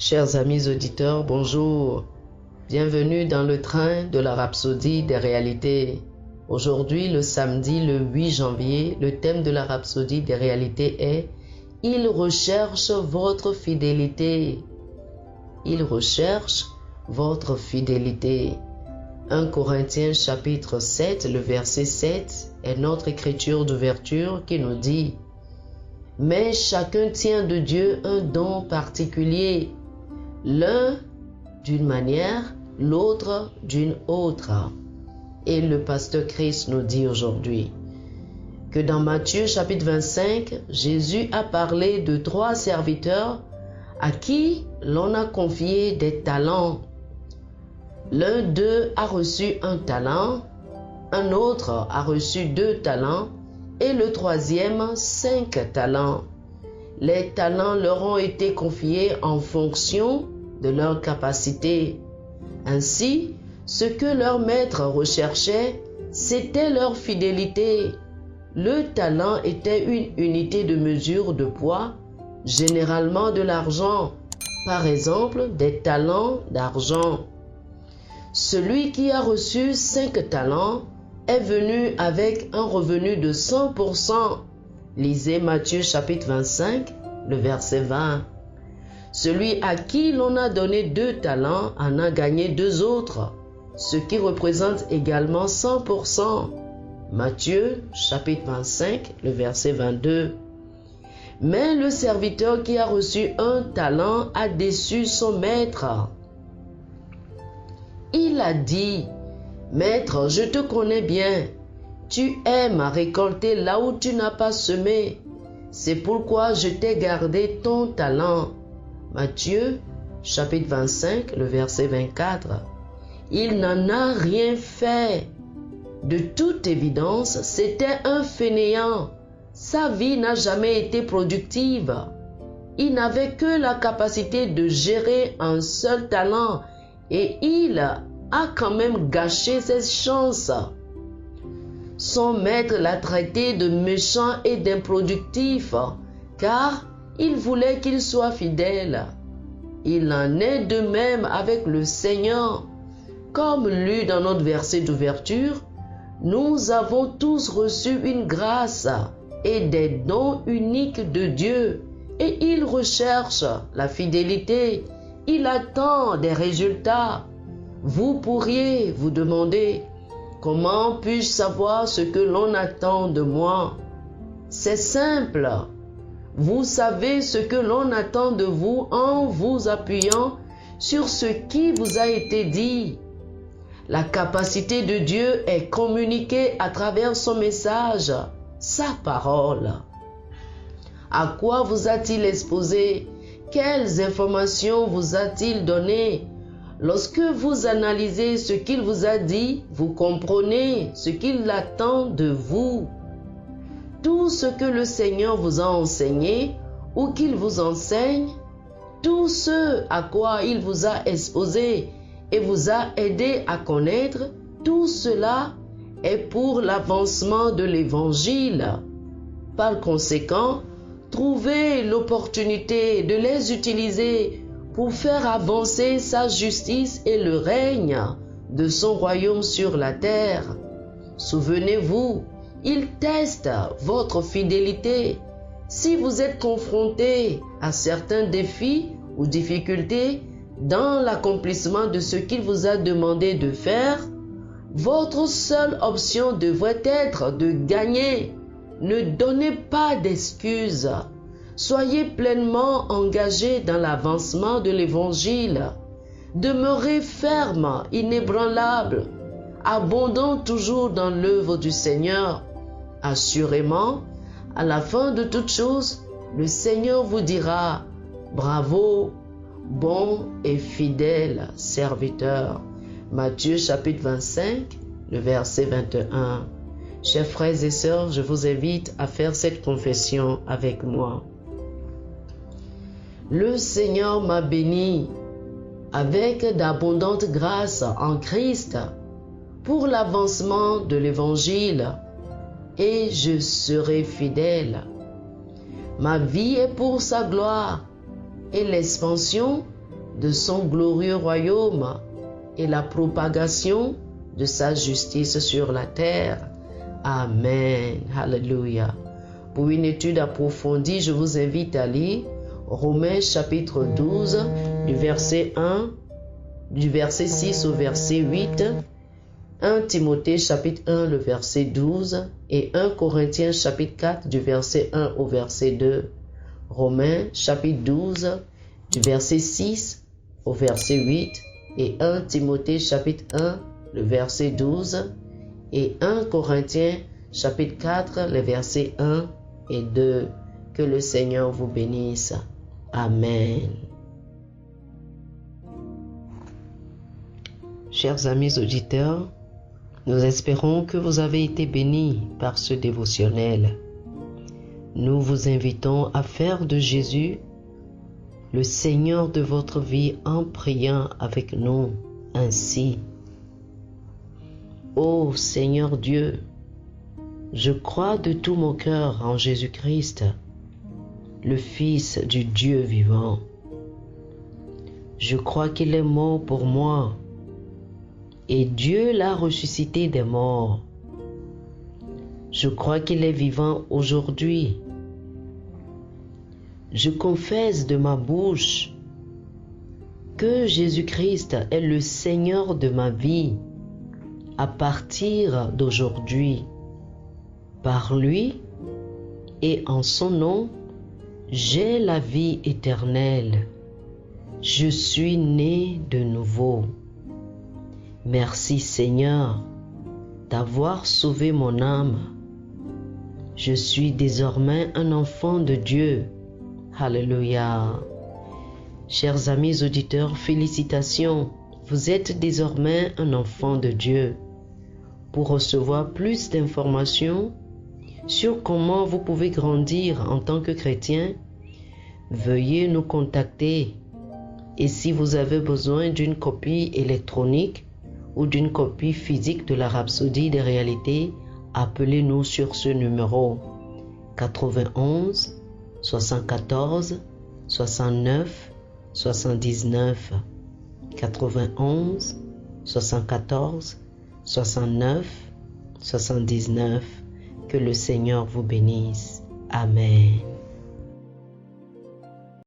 Chers amis auditeurs, bonjour. Bienvenue dans le train de la rhapsodie des réalités. Aujourd'hui, le samedi, le 8 janvier, le thème de la rhapsodie des réalités est « Il recherche votre fidélité ». Il recherche votre fidélité. 1 Corinthiens chapitre 7, le verset 7 est notre écriture d'ouverture qui nous dit « Mais chacun tient de Dieu un don particulier, l'un d'une manière, l'autre d'une autre. » Et le pasteur Christ nous dit aujourd'hui que dans Matthieu chapitre 25, Jésus a parlé de 3 serviteurs à qui l'on a confié des talents. L'un d'eux a reçu 1 talent, un autre a reçu 2 talents et le 3e 5 talents. Les talents leur ont été confiés en fonction de leur capacité. Ainsi, ce que leur maître recherchait, c'était leur fidélité. Le talent était une unité de mesure de poids, généralement de l'argent. Par exemple, des talents d'argent. Celui qui a reçu 5 talents est venu avec un revenu de 100%. Lisez Matthieu chapitre 25, le verset 20. Celui à qui l'on a donné 2 talents en a gagné 2 autres, ce qui représente également 100%. Matthieu chapitre 25, le verset 22. Mais le serviteur qui a reçu 1 talent a déçu son maître. Il a dit, « Maître, je te connais bien. Tu aimes à récolter là où tu n'as pas semé. C'est pourquoi je t'ai gardé ton talent. » Matthieu, chapitre 25, le verset 24. Il n'en a rien fait. De toute évidence, c'était un fainéant. Sa vie n'a jamais été productive. Il n'avait que la capacité de gérer un seul talent et il a quand même gâché ses chances. Son maître l'a traité de méchant et d'improductif, car il voulait qu'il soit fidèle. Il en est de même avec le Seigneur. Comme lu dans notre verset d'ouverture, nous avons tous reçu une grâce et des dons uniques de Dieu, et il recherche la fidélité. Il attend des résultats. Vous pourriez vous demander, comment puis-je savoir ce que l'on attend de moi? C'est simple. Vous savez ce que l'on attend de vous en vous appuyant sur ce qui vous a été dit. La capacité de Dieu est communiquée à travers son message, sa parole. À quoi vous a-t-il exposé? Quelles informations vous a-t-il donné? Lorsque vous analysez ce qu'il vous a dit, vous comprenez ce qu'il attend de vous. Tout ce que le Seigneur vous a enseigné ou qu'il vous enseigne, tout ce à quoi il vous a exposé et vous a aidé à connaître, tout cela est pour l'avancement de l'Évangile. Par conséquent, trouvez l'opportunité de les utiliser pour faire avancer sa justice et le règne de son royaume sur la terre. Souvenez-vous, il teste votre fidélité. Si vous êtes confronté à certains défis ou difficultés dans l'accomplissement de ce qu'il vous a demandé de faire, votre seule option devrait être de gagner. Ne donnez pas d'excuses. Soyez pleinement engagé dans l'avancement de l'Évangile. Demeurez ferme, inébranlable, abondant toujours dans l'œuvre du Seigneur. Assurément, à la fin de toute chose, le Seigneur vous dira « Bravo, bon et fidèle serviteur ». Matthieu chapitre 25, le verset 21. Chers frères et sœurs, je vous invite à faire cette confession avec moi. Le Seigneur m'a béni avec d'abondantes grâces en Christ pour l'avancement de l'Évangile et je serai fidèle. Ma vie est pour sa gloire et l'expansion de son glorieux royaume et la propagation de sa justice sur la terre. Amen. Alléluia. Pour une étude approfondie, je vous invite à lire Romains chapitre 12, du verset 6 au verset 8, 1 Timothée chapitre 1, le verset 12, et 1 Corinthiens chapitre 4, du verset 1 au verset 2. Romains chapitre 12, du verset 6 au verset 8, et 1 Timothée chapitre 1, le verset 12, et 1 Corinthiens chapitre 4, les versets 1 et 2. Que le Seigneur vous bénisse. Amen. Chers amis auditeurs, nous espérons que vous avez été bénis par ce dévotionnel. Nous vous invitons à faire de Jésus le Seigneur de votre vie en priant avec nous ainsi. Ô Seigneur Dieu, je crois de tout mon cœur en Jésus-Christ, le Fils du Dieu vivant. Je crois qu'il est mort pour moi et Dieu l'a ressuscité des morts. Je crois qu'il est vivant aujourd'hui. Je confesse de ma bouche que Jésus-Christ est le Seigneur de ma vie à partir d'aujourd'hui. Par lui et en son nom, j'ai la vie éternelle. Je suis né de nouveau. Merci Seigneur d'avoir sauvé mon âme. Je suis désormais un enfant de Dieu. Alléluia. Chers amis auditeurs, félicitations. Vous êtes désormais un enfant de Dieu. Pour recevoir plus d'informations sur comment vous pouvez grandir en tant que chrétien, veuillez nous contacter. Et si vous avez besoin d'une copie électronique ou d'une copie physique de la Rhapsodie des réalités, appelez-nous sur ce numéro 91 74 69 79 91 74 69 79. Que le Seigneur vous bénisse. Amen.